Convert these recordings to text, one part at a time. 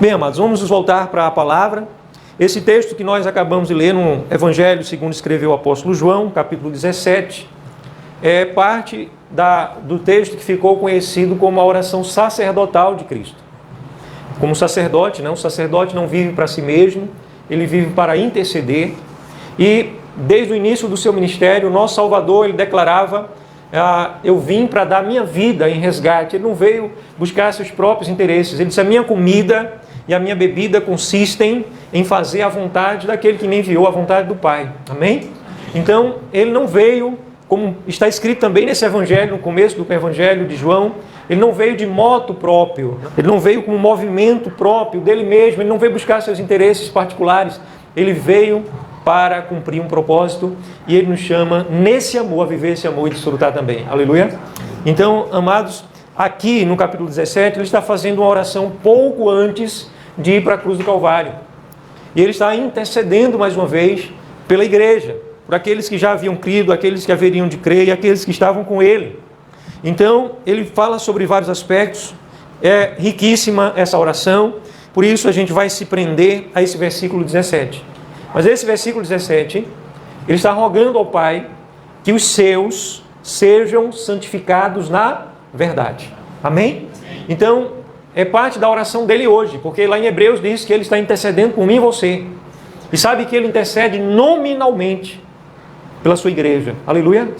Bem, amados, vamos nos voltar para a palavra. Esse texto que nós acabamos de ler no Evangelho segundo escreveu o apóstolo João, capítulo 17, é parte do texto que ficou conhecido como a oração sacerdotal de Cristo. Como sacerdote, o sacerdote não vive para si mesmo, ele vive para interceder. E desde o início do seu ministério, o nosso Salvador, ele declarava: eu vim para dar minha vida em resgate. Ele não veio buscar seus próprios interesses. Ele disse: a minha comida e a minha bebida consistem em fazer a vontade daquele que me enviou, a vontade do Pai. Amém? Então, ele não veio, como está escrito também nesse evangelho, no começo do evangelho de João, ele não veio de moto próprio, ele não veio com um movimento próprio dele mesmo, ele não veio buscar seus interesses particulares, ele veio para cumprir um propósito, e ele nos chama nesse amor a viver esse amor e desfrutar também. Aleluia? Então, amados, aqui no capítulo 17, ele está fazendo uma oração pouco antes de ir para a cruz do Calvário. E ele está intercedendo mais uma vez pela igreja, por aqueles que já haviam crido, aqueles que haveriam de crer e aqueles que estavam com ele. Então, ele fala sobre vários aspectos, é riquíssima essa oração, por isso a gente vai se prender a esse versículo 17. Mas esse versículo 17, ele está rogando ao Pai que os seus sejam santificados na verdade. Amém? Então, é parte da oração dele hoje, porque lá em Hebreus diz que ele está intercedendo por mim e você. E sabe que ele intercede nominalmente pela sua igreja. Aleluia?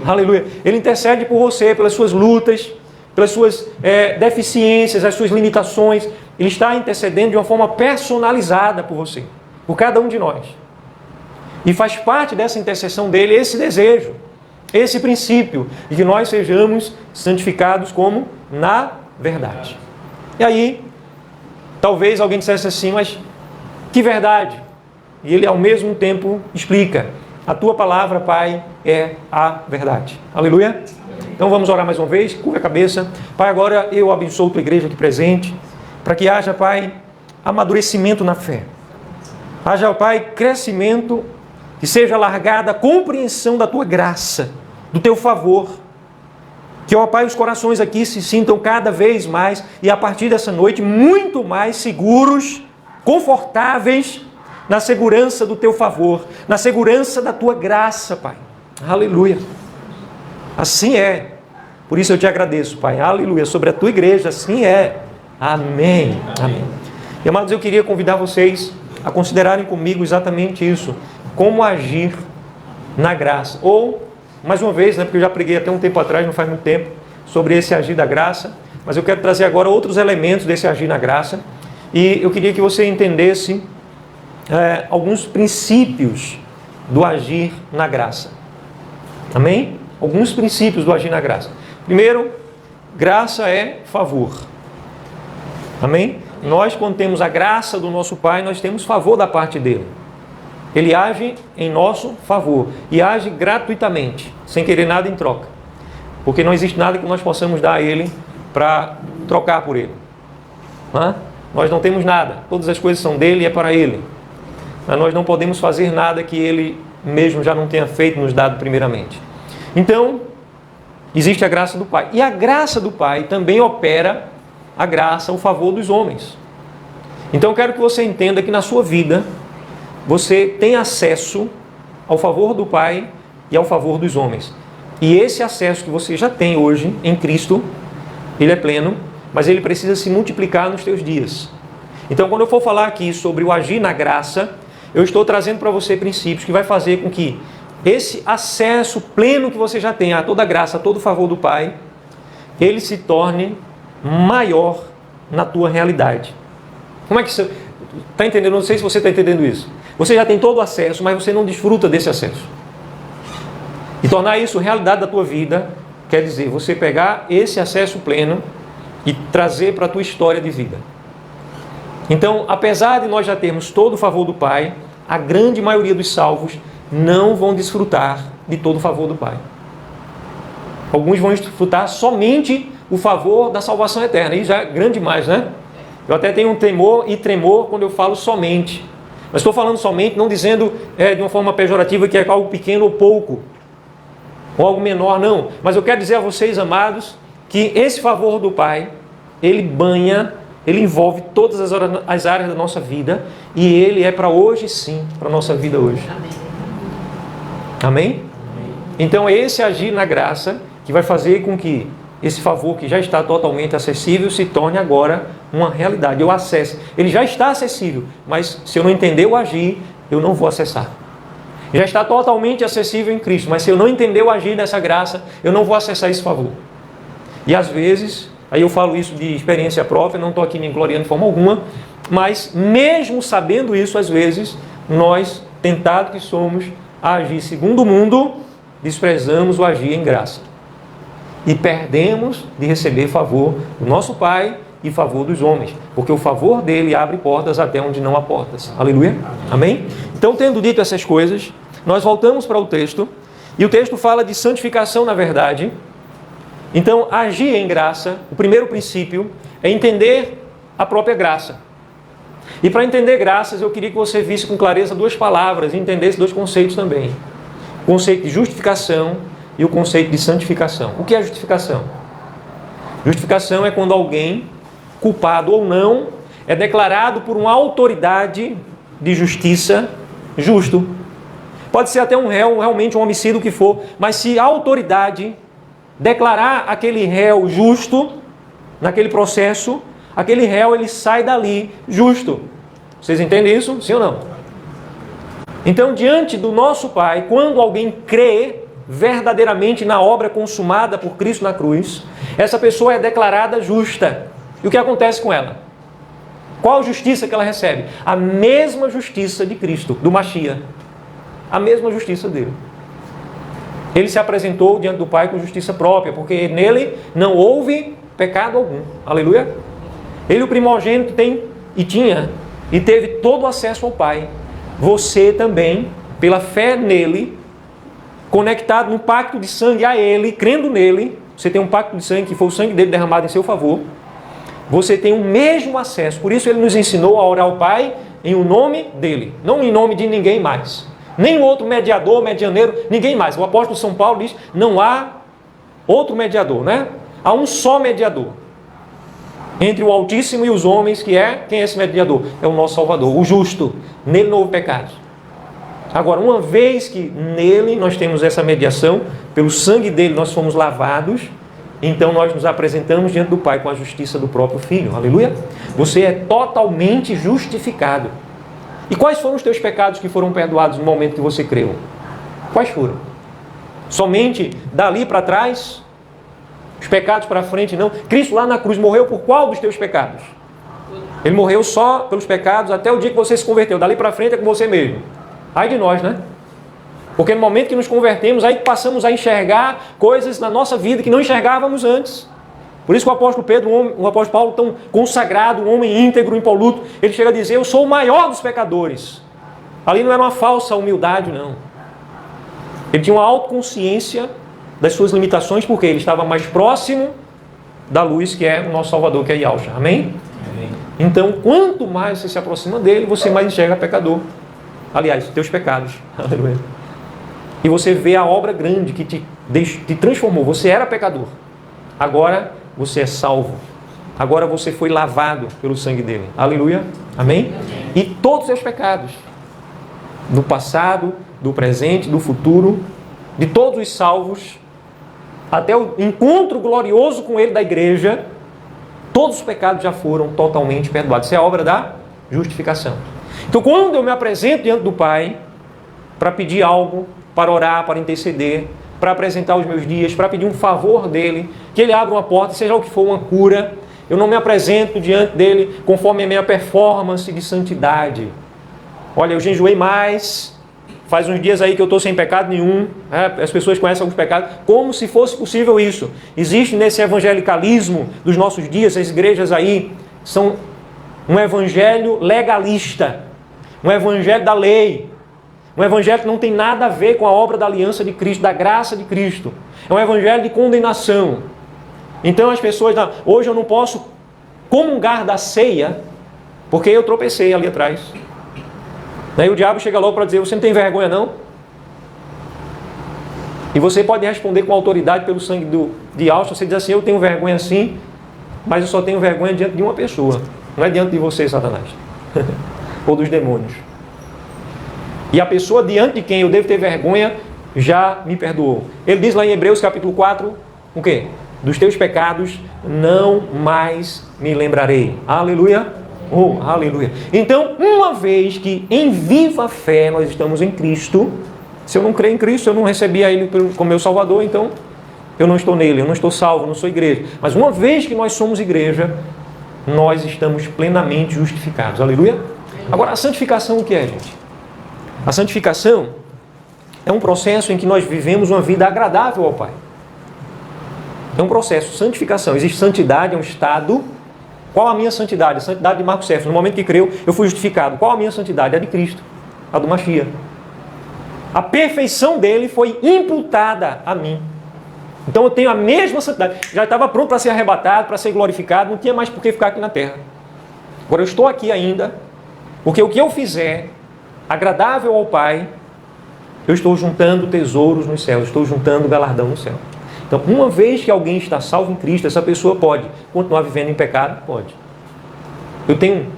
Aleluia. Ele intercede por você, pelas suas lutas, pelas suas deficiências, as suas limitações. Ele está intercedendo de uma forma personalizada por você, por cada um de nós. E faz parte dessa intercessão dele esse desejo, esse princípio, de que nós sejamos santificados como na verdade. E aí, talvez alguém dissesse assim: mas que verdade? E ele ao mesmo tempo explica: a tua palavra, Pai, é a verdade. Aleluia? Então vamos orar mais uma vez, curva a cabeça. Pai, agora eu abençoo a tua igreja aqui presente, para que haja, Pai, amadurecimento na fé. Haja, Pai, crescimento, que seja alargada a compreensão da tua graça, do teu favor. Que, ó Pai, os corações aqui se sintam cada vez mais, e a partir dessa noite, muito mais seguros, confortáveis, na segurança do teu favor, na segurança da tua graça, Pai. Aleluia. Assim é. Por isso eu te agradeço, Pai. Aleluia. Sobre a tua igreja, assim é. Amém. Amém. E, amados, eu queria convidar vocês a considerarem comigo exatamente isso. Como agir na graça. Ou, mais uma vez, porque eu já preguei até um tempo atrás, não faz muito tempo, sobre esse agir da graça. Mas eu quero trazer agora outros elementos desse agir na graça. E eu queria que você entendesse alguns princípios do agir na graça. Amém? Alguns princípios do agir na graça. Primeiro, graça é favor. Amém? Nós, quando temos a graça do nosso Pai, nós temos favor da parte dele. Ele age em nosso favor e age gratuitamente, sem querer nada em troca. Porque não existe nada que nós possamos dar a ele para trocar por ele. Nós não temos nada. Todas as coisas são dele e é para ele. Nós não podemos fazer nada que ele mesmo já não tenha feito, nos dado primeiramente. Então, existe a graça do Pai. E a graça do Pai também opera a graça, o favor dos homens. Então, eu quero que você entenda que na sua vida, você tem acesso ao favor do Pai e ao favor dos homens. E esse acesso que você já tem hoje em Cristo, ele é pleno, mas ele precisa se multiplicar nos teus dias. Então, quando eu for falar aqui sobre o agir na graça, eu estou trazendo para você princípios que vai fazer com que esse acesso pleno que você já tem a toda a graça, a todo o favor do Pai, ele se torne maior na tua realidade. Como é que você está entendendo? Não sei se você está entendendo isso. Você já tem todo o acesso, mas você não desfruta desse acesso. E tornar isso realidade da tua vida, quer dizer, você pegar esse acesso pleno e trazer para a tua história de vida. Então, apesar de nós já termos todo o favor do Pai, a grande maioria dos salvos não vão desfrutar de todo o favor do Pai. Alguns vão desfrutar somente o favor da salvação eterna. E já é grande demais, né? Eu até tenho um temor e tremor quando eu falo somente. Mas estou falando somente, não dizendo de uma forma pejorativa que é algo pequeno ou pouco, ou algo menor, não. Mas eu quero dizer a vocês, amados, que esse favor do Pai, ele banha Ele envolve todas as áreas da nossa vida e Ele é para hoje sim, para a nossa vida hoje. Amém? Então é esse agir na graça que vai fazer com que esse favor que já está totalmente acessível se torne agora uma realidade. Eu acesso. Ele já está acessível, mas se eu não entender o agir, eu não vou acessar. Já está totalmente acessível em Cristo, mas se eu não entender o agir dessa graça, eu não vou acessar esse favor. E às vezes, aí eu falo isso de experiência própria, não estou aqui me gloriando de forma alguma, mas mesmo sabendo isso, às vezes, nós, tentados que somos a agir segundo o mundo, desprezamos o agir em graça. E perdemos de receber favor do nosso Pai e favor dos homens, porque o favor dele abre portas até onde não há portas. Aleluia? Amém? Então, tendo dito essas coisas, nós voltamos para o texto, e o texto fala de santificação na verdade. Então, agir em graça, o primeiro princípio é entender a própria graça. E para entender graças, eu queria que você visse com clareza duas palavras e entendesse dois conceitos também. O conceito de justificação e o conceito de santificação. O que é justificação? Justificação é quando alguém, culpado ou não, é declarado por uma autoridade de justiça justo. Pode ser até um réu, realmente um homicídio, o que for, mas se a autoridade declarar aquele réu justo, naquele processo, aquele réu ele sai dali justo. Vocês entendem isso? Sim ou não? Então, diante do nosso Pai, quando alguém crê verdadeiramente na obra consumada por Cristo na cruz, essa pessoa é declarada justa. E o que acontece com ela? Qual justiça que ela recebe? A mesma justiça de Cristo, do Mashiach. A mesma justiça dele. Ele se apresentou diante do Pai com justiça própria, porque nele não houve pecado algum. Aleluia? Ele, o primogênito, tem e tinha e teve todo o acesso ao Pai. Você também, pela fé nele, conectado no pacto de sangue a ele, crendo nele, você tem um pacto de sangue que foi o sangue dele derramado em seu favor. Você tem o mesmo acesso. Por isso ele nos ensinou a orar ao Pai em o nome dele, não em nome de ninguém mais. Nem outro mediador, medianeiro, ninguém mais. O apóstolo São Paulo diz, não há outro mediador, né? Há um só mediador entre o Altíssimo e os homens, que é, quem é esse mediador? É o nosso Salvador, o justo. Nele não houve pecado. Agora, uma vez que nele nós temos essa mediação, pelo sangue dele nós fomos lavados, então nós nos apresentamos diante do Pai com a justiça do próprio Filho. Aleluia? Você é totalmente justificado. E quais foram os teus pecados que foram perdoados no momento que você creu? Quais foram? Somente dali para trás? Os pecados para frente não? Cristo lá na cruz morreu por qual dos teus pecados? Ele morreu só pelos pecados até o dia que você se converteu. Dali para frente é com você mesmo. Ai de nós, né? Porque no momento que nos convertemos, aí passamos a enxergar coisas na nossa vida que não enxergávamos antes. Por isso que o apóstolo Pedro, o apóstolo Paulo, tão consagrado, um homem íntegro, impoluto, ele chega a dizer, eu sou o maior dos pecadores. Ali não era uma falsa humildade, não. Ele tinha uma autoconsciência das suas limitações, porque ele estava mais próximo da luz, que é o nosso Salvador, que é Yahushua. Amém? Amém? Então, quanto mais você se aproxima dele, você mais enxerga pecador. Aliás, teus pecados. Aleluia. E você vê a obra grande que te transformou. Você era pecador. Agora você é salvo. Agora você foi lavado pelo sangue dele. Aleluia. Amém? E todos os seus pecados, do passado, do presente, do futuro, de todos os salvos, até o encontro glorioso com ele da igreja, todos os pecados já foram totalmente perdoados. Isso é a obra da justificação. Então, quando eu me apresento diante do Pai para pedir algo, para orar, para interceder, para apresentar os meus dias, para pedir um favor dele, que ele abra uma porta, seja o que for, uma cura, eu não me apresento diante dele conforme a minha performance de santidade. Olha, eu jejuei mais, faz uns dias aí que eu estou sem pecado nenhum, as pessoas conhecem alguns pecados, como se fosse possível isso. Existe nesse evangelicalismo dos nossos dias, as igrejas aí são um evangelho legalista, um evangelho da lei, um evangelho que não tem nada a ver com a obra da aliança de Cristo, da graça de Cristo. É um evangelho de condenação. Então as pessoas, hoje eu não posso comungar da ceia, porque eu tropecei ali atrás. Daí o diabo chega logo para dizer, você não tem vergonha não? E você pode responder com autoridade pelo sangue de Yahushua, você diz assim, eu tenho vergonha sim, mas eu só tenho vergonha diante de uma pessoa. Não é diante de você, Satanás. Ou dos demônios. E a pessoa diante de quem eu devo ter vergonha já me perdoou. Ele diz lá em Hebreus capítulo 4, o quê? Dos teus pecados não mais me lembrarei. Aleluia. Oh, aleluia. Então, uma vez que em viva fé nós estamos em Cristo, se eu não creio em Cristo, eu não recebi a Ele como meu Salvador, então eu não estou nele, eu não estou salvo, não sou igreja. Mas uma vez que nós somos igreja, nós estamos plenamente justificados. Aleluia. Agora, a santificação o que é, gente? A santificação é um processo em que nós vivemos uma vida agradável ao Pai. É um processo, santificação. Existe santidade, é um estado. Qual a minha santidade? A santidade de Marcos Cefas. No momento que creu, eu fui justificado. Qual a minha santidade? A de Cristo, a do Mashiach. A perfeição dele foi imputada a mim. Então eu tenho a mesma santidade. Já estava pronto para ser arrebatado, para ser glorificado, não tinha mais por que ficar aqui na terra. Agora eu estou aqui ainda, porque o que eu fizer, agradável ao Pai, eu estou juntando tesouros nos céus, estou juntando galardão no céu. Então, uma vez que alguém está salvo em Cristo, essa pessoa pode continuar vivendo em pecado? Pode. Eu tenho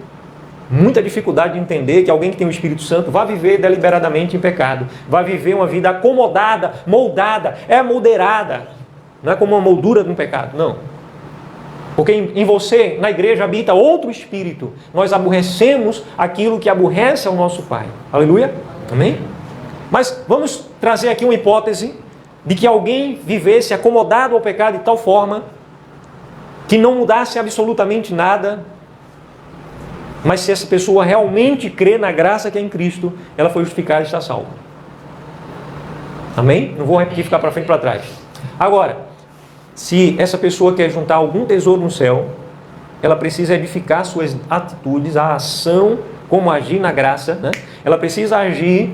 muita dificuldade de entender que alguém que tem o Espírito Santo vai viver deliberadamente em pecado, vai viver uma vida acomodada, moldada, moldeirada, não é como uma moldura de um pecado, não. Porque em você, na igreja, habita outro Espírito. Nós aborrecemos aquilo que aborrece ao nosso Pai. Aleluia? Amém? Mas vamos trazer aqui uma hipótese de que alguém vivesse acomodado ao pecado de tal forma que não mudasse absolutamente nada, mas se essa pessoa realmente crê na graça que é em Cristo, ela foi justificada e está salva. Amém? Não vou repetir, ficar para frente e para trás. Agora, se essa pessoa quer juntar algum tesouro no céu, ela precisa edificar suas atitudes, a ação, como agir na graça, né? Ela precisa agir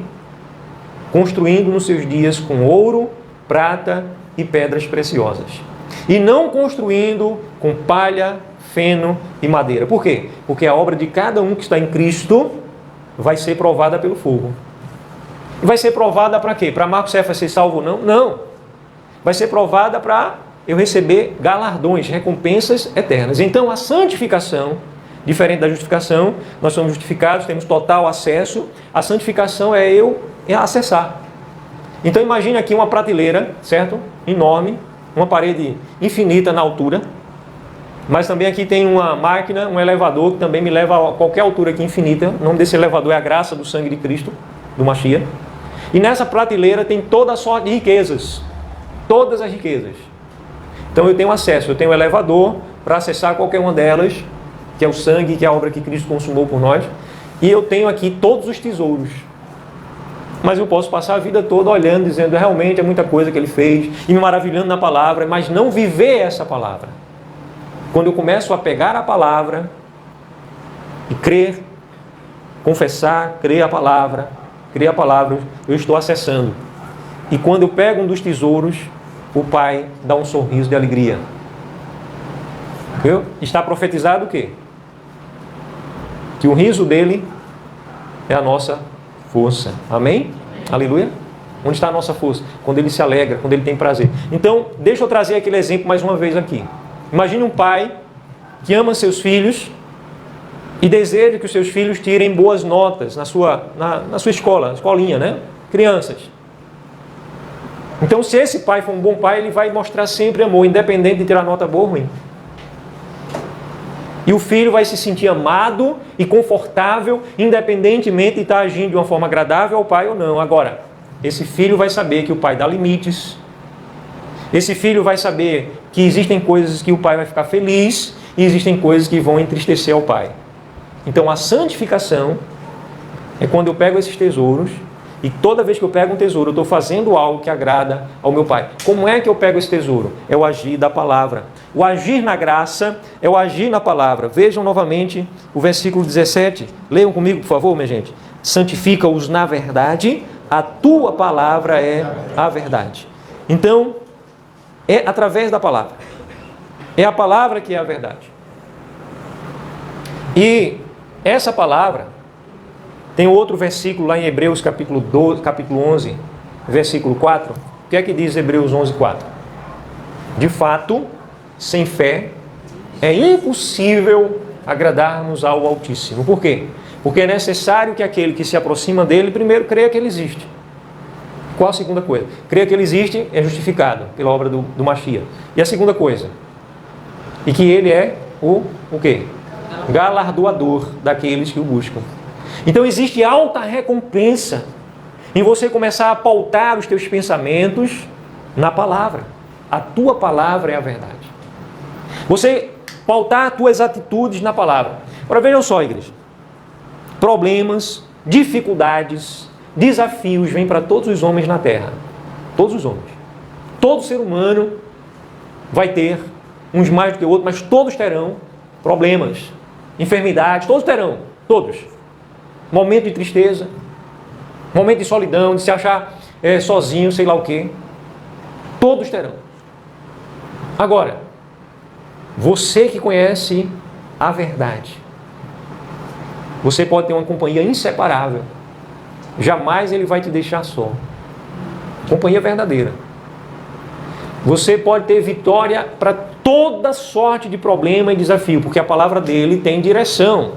construindo nos seus dias com ouro, prata e pedras preciosas. E não construindo com palha, feno e madeira. Por quê? Porque a obra de cada um que está em Cristo vai ser provada pelo fogo. E vai ser provada para quê? Para Marcos Cefas ser salvo ou não? Não. Vai ser provada para eu receber galardões, recompensas eternas. Então a santificação, diferente da justificação, nós somos justificados, temos total acesso. A santificação é acessar. Então imagine aqui uma prateleira, certo? Enorme, uma parede infinita na altura. Mas também aqui tem uma máquina, um elevador, que também me leva a qualquer altura aqui infinita. O nome desse elevador é a graça do sangue de Cristo, do Mashiach. E nessa prateleira tem toda a sorte de riquezas. Todas as riquezas. Então eu tenho acesso, eu tenho um elevador para acessar qualquer uma delas, que é o sangue, que é a obra que Cristo consumou por nós. E eu tenho aqui todos os tesouros. Mas eu posso passar a vida toda olhando, dizendo realmente é muita coisa que Ele fez, e me maravilhando na palavra, mas não viver essa palavra. Quando eu começo a pegar a palavra e crer, confessar, crer a palavra, eu estou acessando. E quando eu pego um dos tesouros, o Pai dá um sorriso de alegria. Viu? Está profetizado o quê? Que o riso dele é a nossa força. Amém? Aleluia? Onde está a nossa força? Quando ele se alegra, quando ele tem prazer. Então, deixa eu trazer aquele exemplo mais uma vez aqui. Imagine um pai que ama seus filhos e deseja que os seus filhos tirem boas notas na sua escola, escolinha, né? Crianças. Então, se esse pai for um bom pai, ele vai mostrar sempre amor, independente de tirar nota boa ou ruim. E o filho vai se sentir amado e confortável, independentemente de estar agindo de uma forma agradável ao pai ou não. Agora, esse filho vai saber que o pai dá limites. Esse filho vai saber que existem coisas que o pai vai ficar feliz e existem coisas que vão entristecer ao pai. Então, a santificação é quando eu pego esses tesouros e toda vez que eu pego um tesouro, eu estou fazendo algo que agrada ao meu Pai. Como é que eu pego esse tesouro? É o agir da palavra. O agir na graça é o agir na palavra. Vejam novamente o versículo 17. Leiam comigo, por favor, minha gente. Santifica-os na verdade, a tua palavra é a verdade. Então, é através da palavra. É a palavra que é a verdade. E essa palavra... Tem outro versículo lá em Hebreus capítulo 11, versículo 4. O que é que diz Hebreus 11, 4? De fato, sem fé É impossível agradarmos ao Altíssimo. Por quê? Porque é necessário que aquele que se aproxima dele primeiro creia que ele existe. Qual a segunda coisa? Creia que ele existe é justificado pela obra do Mashiach. E a segunda coisa? E que ele é o quê? Galardoador daqueles que o buscam. Então existe alta recompensa em você começar a pautar os teus pensamentos na palavra. A tua palavra é a verdade. Você pautar as tuas atitudes na palavra. Agora vejam só, igreja. Problemas, dificuldades, desafios vêm para todos os homens na terra. Todos os homens. Todo ser humano vai ter, uns mais do que outros, mas todos terão problemas, enfermidades, todos terão, todos. Momento de tristeza, momento de solidão, de se achar sozinho, sei lá o quê. Todos terão. Agora, você que conhece a verdade, você pode ter uma companhia inseparável. Jamais ele vai te deixar só. Companhia verdadeira. Você pode ter vitória para toda sorte de problema e desafio, porque a palavra dele tem direção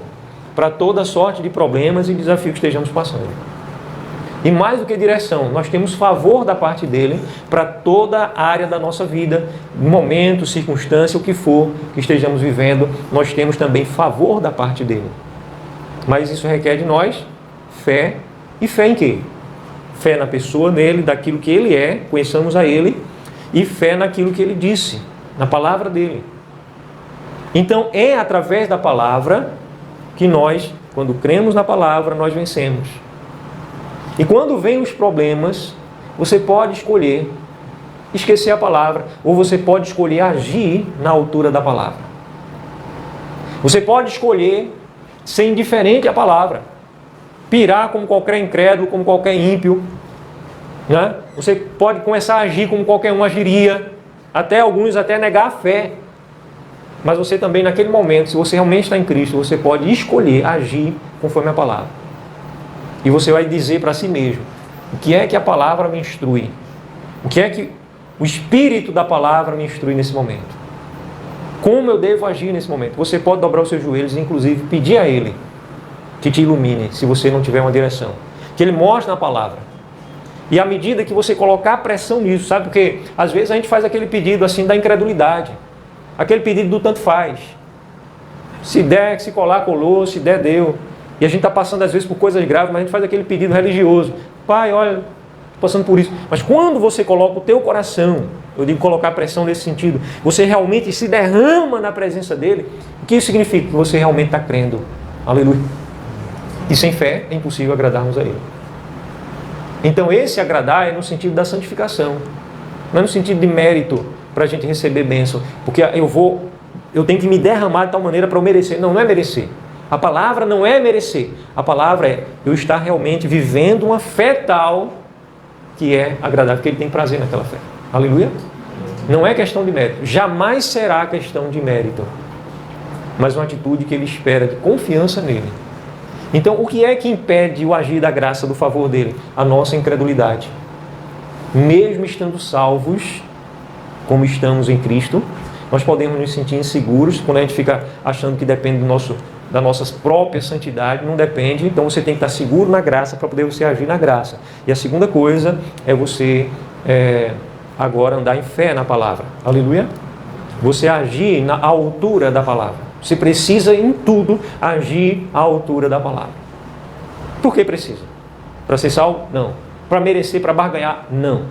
para toda sorte de problemas e desafios que estejamos passando. E mais do que direção, nós temos favor da parte dele para toda a área da nossa vida, momento, circunstância, o que for que estejamos vivendo, nós temos também favor da parte dele. Mas isso requer de nós fé. E fé em quê? Fé na pessoa dele, daquilo que ele é, conheçamos a ele, e fé naquilo que ele disse, na palavra dele. Então é através da palavra que nós, quando cremos na palavra, nós vencemos. E quando vêm os problemas, você pode escolher esquecer a palavra, ou você pode escolher agir na altura da palavra. Você pode escolher ser indiferente à palavra, pirar como qualquer incrédulo, como qualquer ímpio, né? Você pode começar a agir como qualquer um agiria, até alguns até negar a fé. Mas você também, naquele momento, se você realmente está em Cristo, você pode escolher agir conforme a palavra. E você vai dizer para si mesmo, o que é que a palavra me instrui? O que é que o Espírito da palavra me instrui nesse momento? Como eu devo agir nesse momento? Você pode dobrar os seus joelhos e, inclusive, pedir a Ele que te ilumine, se você não tiver uma direção. Que Ele mostre na palavra. E à medida que você colocar pressão nisso, sabe? Porque às vezes a gente faz aquele pedido assim da incredulidade. Aquele pedido do tanto faz. Se der, se colar, colou. Se der, deu. E a gente está passando às vezes por coisas graves, mas a gente faz aquele pedido religioso. Pai, olha, estou passando por isso. Mas quando você coloca o teu coração, eu digo colocar pressão nesse sentido, você realmente se derrama na presença dele, o que isso significa? Que você realmente está crendo. Aleluia. E sem fé é impossível agradarmos a ele. Então esse agradar é no sentido da santificação. Não é no sentido de mérito para a gente receber bênção. Porque eu tenho que me derramar de tal maneira para eu merecer. Não, não é merecer. A palavra não é merecer. A palavra é eu estar realmente vivendo uma fé tal que é agradável, que ele tem prazer naquela fé. Aleluia. Não é questão de mérito. Jamais será questão de mérito. Mas uma atitude que ele espera de confiança nele. Então, o que é que impede o agir da graça, do favor dele? A nossa incredulidade. Mesmo estando salvos, como estamos em Cristo, nós podemos nos sentir inseguros quando a gente fica achando que depende da nossa própria santidade. Não depende, então você tem que estar seguro na graça para poder você agir na graça. E a segunda coisa é você agora andar em fé na palavra. Aleluia? Você agir à altura da palavra. Você precisa em tudo agir à altura da palavra. Por que precisa? Para ser salvo? Não. Para merecer, para barganhar? Não.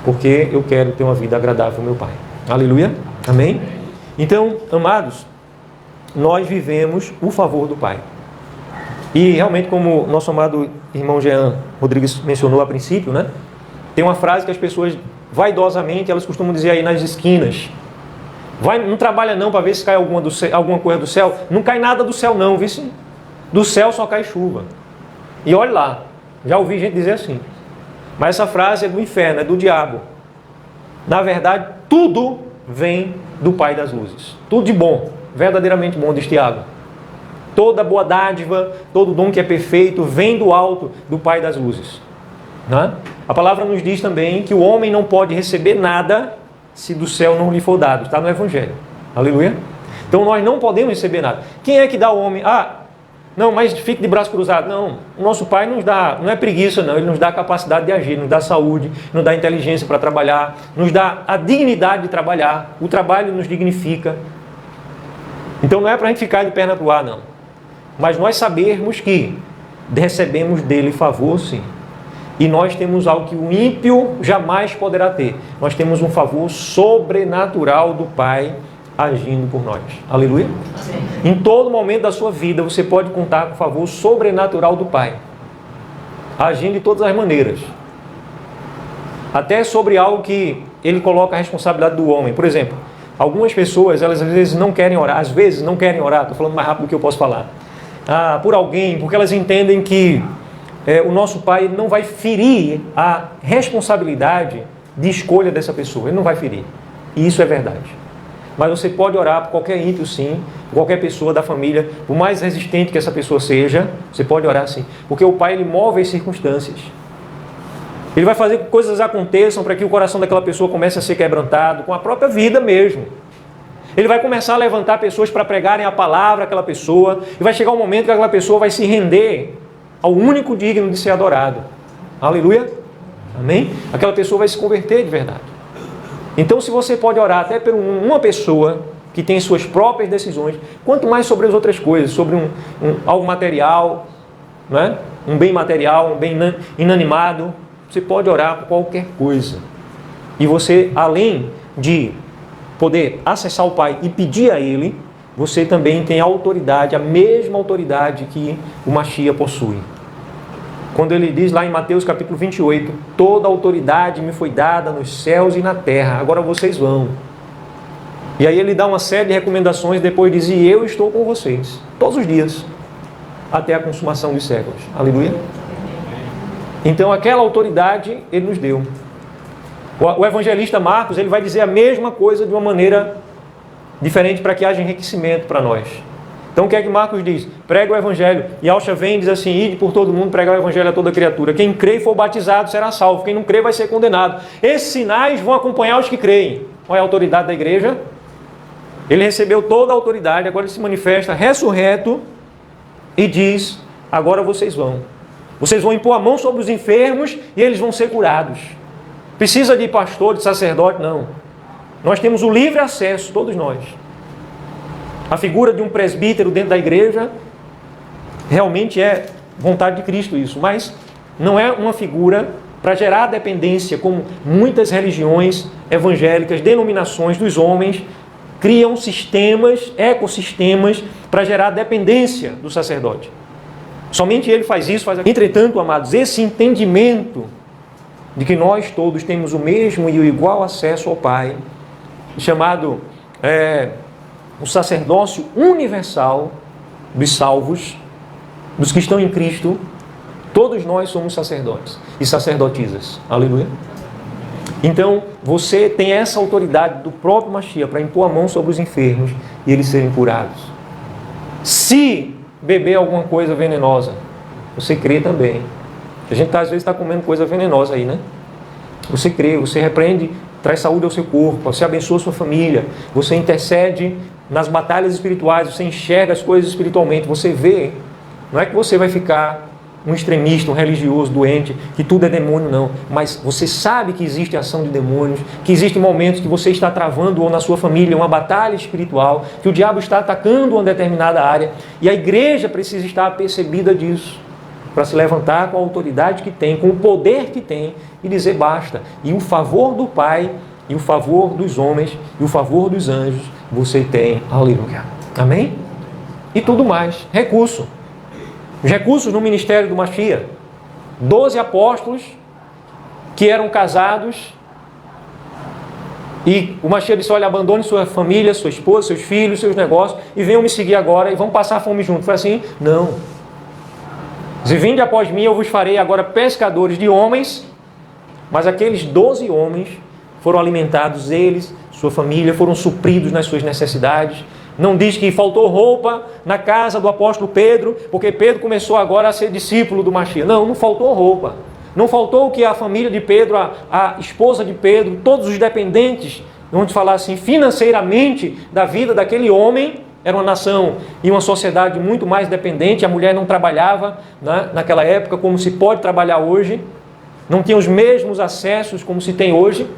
Porque eu quero ter uma vida agradável ao meu Pai. Aleluia? Amém? Então, amados, nós vivemos o favor do Pai. E realmente, como nosso amado irmão Jean Rodrigues mencionou a princípio, né? Tem uma frase que as pessoas vaidosamente, elas costumam dizer aí nas esquinas: não trabalha não para ver se cai alguma coisa do céu. Não cai nada do céu não, viu? Do céu só cai chuva. E olha lá, já ouvi gente dizer assim. Mas essa frase é do inferno, é do diabo. Na verdade, tudo vem do Pai das luzes. Tudo de bom, verdadeiramente bom, diz Tiago. Toda boa dádiva, todo dom que é perfeito, vem do alto do Pai das luzes. Né? A palavra nos diz também que o homem não pode receber nada se do céu não lhe for dado. Está no Evangelho. Aleluia. Então nós não podemos receber nada. Quem é que dá ao homem? Não, mas fique de braço cruzado. Não, o nosso Pai nos dá, não é preguiça não, Ele nos dá a capacidade de agir, nos dá saúde, nos dá inteligência para trabalhar, nos dá a dignidade de trabalhar, o trabalho nos dignifica. Então não é para a gente ficar de perna para o ar, não. Mas nós sabermos que recebemos dele favor, sim. E nós temos algo que o ímpio jamais poderá ter. Nós temos um favor sobrenatural do Pai agindo por nós. Aleluia? Sim. Em todo momento da sua vida, você pode contar com o favor sobrenatural do Pai, agindo de todas as maneiras. Até sobre algo que Ele coloca a responsabilidade do homem. Por exemplo, algumas pessoas, elas às vezes não querem orar. Estou falando mais rápido do que eu posso falar. Por alguém, porque elas entendem que o nosso Pai não vai ferir a responsabilidade de escolha dessa pessoa. Ele não vai ferir. E isso é verdade. Mas você pode orar por qualquer ímpio, sim, por qualquer pessoa da família, por mais resistente que essa pessoa seja, você pode orar sim. Porque o Pai, Ele move as circunstâncias. Ele vai fazer que coisas aconteçam para que o coração daquela pessoa comece a ser quebrantado, com a própria vida mesmo. Ele vai começar a levantar pessoas para pregarem a palavra àquela pessoa, e vai chegar um momento que aquela pessoa vai se render ao único digno de ser adorado. Aleluia? Amém? Aquela pessoa vai se converter de verdade. Então, se você pode orar até por uma pessoa que tem suas próprias decisões, quanto mais sobre as outras coisas, sobre algo material, né? Um bem material, um bem inanimado, você pode orar por qualquer coisa. E você, além de poder acessar o Pai e pedir a Ele, você também tem autoridade, a mesma autoridade que o Mashiach possui. Quando ele diz lá em Mateus capítulo 28, toda autoridade me foi dada nos céus e na terra, agora vocês vão. E aí ele dá uma série de recomendações, depois diz, e eu estou com vocês, todos os dias, até a consumação dos séculos. Aleluia? Então aquela autoridade ele nos deu. O evangelista Marcos, ele vai dizer a mesma coisa de uma maneira diferente para que haja enriquecimento para nós. Então o que é que Marcos diz? Prega o evangelho. E Alcha vem e diz assim, ide por todo mundo, pregar o evangelho a toda criatura. Quem crê e for batizado será salvo. Quem não crê vai ser condenado. Esses sinais vão acompanhar os que creem. Qual é a autoridade da igreja? Ele recebeu toda a autoridade, agora ele se manifesta ressurreto e diz, agora vocês vão. Vocês vão impor a mão sobre os enfermos e eles vão ser curados. Precisa de pastor, de sacerdote? Não. Nós temos o livre acesso, todos nós. A figura de um presbítero dentro da igreja realmente é vontade de Cristo isso, mas não é uma figura para gerar dependência, como muitas religiões evangélicas, denominações dos homens, criam sistemas, ecossistemas para gerar dependência do sacerdote. Somente ele faz isso, faz aquilo. Entretanto, amados, esse entendimento de que nós todos temos o mesmo e o igual acesso ao Pai, chamado o sacerdócio universal dos salvos, dos que estão em Cristo, todos nós somos sacerdotes e sacerdotisas. Aleluia. Então, você tem essa autoridade do próprio Mashiach para impor a mão sobre os enfermos e eles serem curados. Se beber alguma coisa venenosa, você crê também. A gente às vezes está comendo coisa venenosa aí, né? Você crê, você repreende, traz saúde ao seu corpo, você abençoa a sua família, você intercede nas batalhas espirituais, você enxerga as coisas espiritualmente, você vê. Não é que você vai ficar um extremista, um religioso, doente, que tudo é demônio, não. Mas você sabe que existe ação de demônios, que existem momentos que você está travando ou na sua família uma batalha espiritual, que o diabo está atacando uma determinada área, e a igreja precisa estar apercebida disso, para se levantar com a autoridade que tem, com o poder que tem, e dizer basta. E o favor do Pai, e o favor dos homens, e o favor dos anjos, você tem. Aleluia. Amém? E tudo mais. Recurso. Os recursos no ministério do Mashiach. 12 apóstolos que eram casados. E o Mashiach disse, olha, abandone sua família, sua esposa, seus filhos, seus negócios, e venham me seguir agora, e vão passar fome juntos. Foi assim? Não. Se vinde após mim, eu vos farei agora pescadores de homens. Mas aqueles 12 homens foram alimentados, eles, sua família, foram supridos nas suas necessidades. Não diz que faltou roupa na casa do apóstolo Pedro, porque Pedro começou agora a ser discípulo do Mashiach. Não, não faltou roupa. Não faltou o que a família de Pedro, a esposa de Pedro, todos os dependentes vamos falar assim, financeiramente, da vida daquele homem. Era uma nação e uma sociedade muito mais dependente. A mulher não trabalhava, né, naquela época como se pode trabalhar hoje. Não tinha os mesmos acessos como se tem hoje.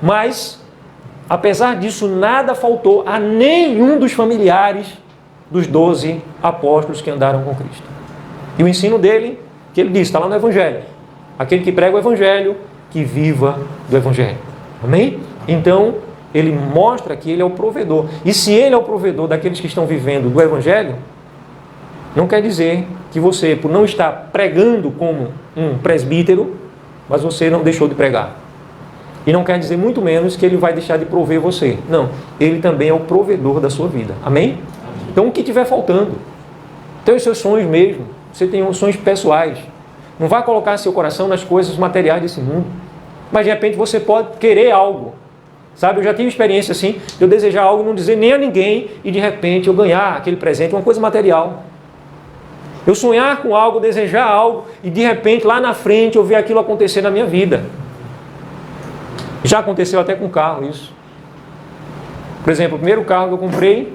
Mas, apesar disso, nada faltou a nenhum dos familiares dos 12 apóstolos que andaram com Cristo. E o ensino dele, que ele diz, está lá no Evangelho. Aquele que prega o Evangelho, que viva do Evangelho. Amém? Então, ele mostra que ele é o provedor. E se ele é o provedor daqueles que estão vivendo do Evangelho, não quer dizer que você, por não estar pregando como um presbítero, mas você não deixou de pregar. E não quer dizer muito menos que ele vai deixar de prover você. Não, ele também é o provedor da sua vida. Amém? Então, o que estiver faltando, tem os seus sonhos mesmo. Você tem os sonhos pessoais. Não vai colocar seu coração nas coisas materiais desse mundo. Mas, de repente, você pode querer algo. Sabe, eu já tive experiência assim, de eu desejar algo, não dizer nem a ninguém, e de repente eu ganhar aquele presente, uma coisa material. Eu sonhar com algo, desejar algo, e de repente lá na frente eu ver aquilo acontecer na minha vida. Já aconteceu até com carro isso. Por exemplo, o primeiro carro que eu comprei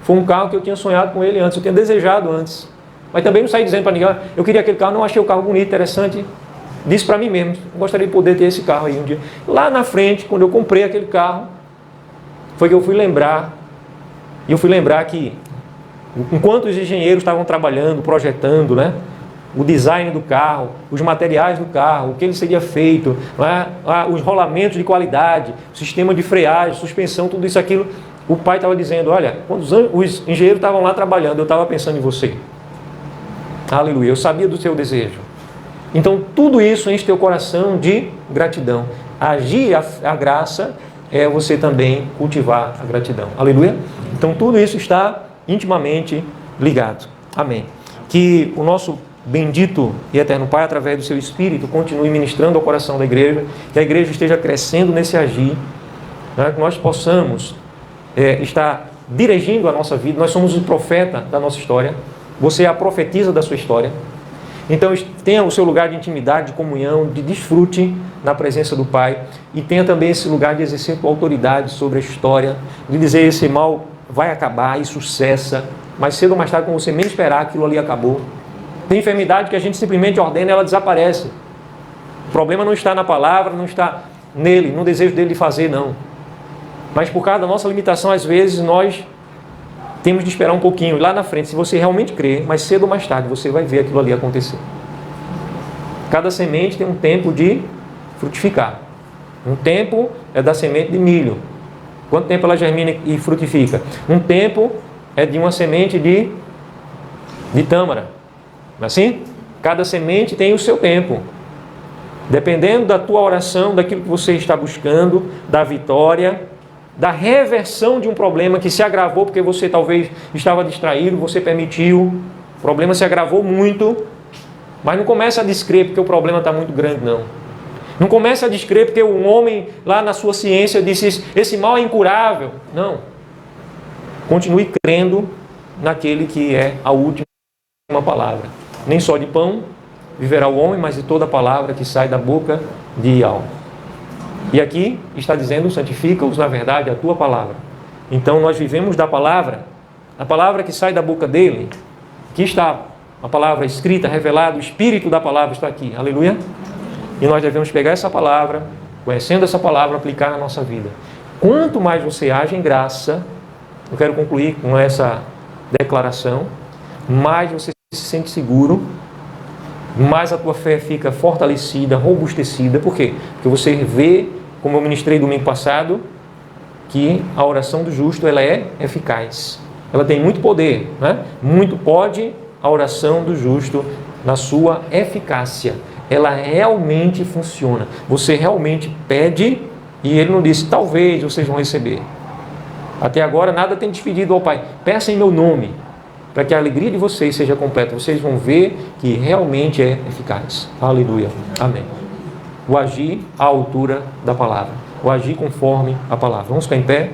foi um carro que eu tinha sonhado com ele antes, eu tinha desejado antes. Mas também não saí dizendo para ninguém, eu queria aquele carro, não achei o carro bonito, interessante. Disse para mim mesmo, eu gostaria de poder ter esse carro aí um dia. Lá na frente, quando eu comprei aquele carro, foi que eu fui lembrar, e eu fui lembrar que, enquanto os engenheiros estavam trabalhando, projetando, né, o design do carro, os materiais do carro, o que ele seria feito, né, os rolamentos de qualidade, o sistema de freagem, suspensão, tudo isso, aquilo, o pai estava dizendo, olha, quando os engenheiros estavam lá trabalhando, eu estava pensando em você. Aleluia, eu sabia do seu desejo. Então, tudo isso enche teu coração de gratidão. Agir a graça é você também cultivar a gratidão. Aleluia? Então, tudo isso está intimamente ligado. Amém. Que o nosso bendito e eterno Pai, através do seu Espírito, continue ministrando ao coração da igreja, que a igreja esteja crescendo nesse agir, né? Que nós possamos estar dirigindo a nossa vida. Nós somos o profeta da nossa história. Você é a profetisa da sua história. Então, tenha o seu lugar de intimidade, de comunhão, de desfrute na presença do Pai. E tenha também esse lugar de exercer tua autoridade sobre a história, de dizer esse mal vai acabar, isso cessa. Mas cedo ou mais tarde, quando você menos esperar, aquilo ali acabou. Tem enfermidade que a gente simplesmente ordena e ela desaparece. O problema não está na palavra, não está nele, no desejo dele de fazer, não. Mas por causa da nossa limitação, às vezes, nós temos de esperar um pouquinho. Lá na frente, se você realmente crer, mais cedo ou mais tarde, você vai ver aquilo ali acontecer. Cada semente tem um tempo de frutificar. Um tempo é da semente de milho. Quanto tempo ela germina e frutifica? Um tempo é de uma semente de tâmara. Não é assim? Cada semente tem o seu tempo. Dependendo da tua oração, daquilo que você está buscando, da vitória, da reversão de um problema que se agravou porque você talvez estava distraído, você permitiu, o problema se agravou muito, mas não começa a descrer porque o problema está muito grande, não. Não começa a descrer porque um homem lá na sua ciência disse, esse mal é incurável. Não. Continue crendo naquele que é a última palavra. Nem só de pão viverá o homem, mas de toda palavra que sai da boca de Yahweh. E aqui está dizendo, santifica-os na verdade a tua palavra. Então nós vivemos da palavra, a palavra que sai da boca dele, que está a palavra escrita, revelada, o espírito da palavra está aqui, aleluia. E nós devemos pegar essa palavra, conhecendo essa palavra, aplicar na nossa vida. Quanto mais você age em graça, eu quero concluir com essa declaração, mais você se sente seguro, mais a tua fé fica fortalecida, robustecida. Por quê? Porque você vê, como eu ministrei domingo passado, que a oração do justo ela é eficaz. Ela tem muito poder, né? Muito pode a oração do justo na sua eficácia. Ela realmente funciona. Você realmente pede e ele não disse, talvez vocês vão receber. Até agora nada tem despedido ao Pai. Peça em meu nome, para que a alegria de vocês seja completa. Vocês vão ver que realmente é eficaz. Aleluia. Amém. O agir à altura da palavra. O agir conforme a palavra. Vamos ficar em pé.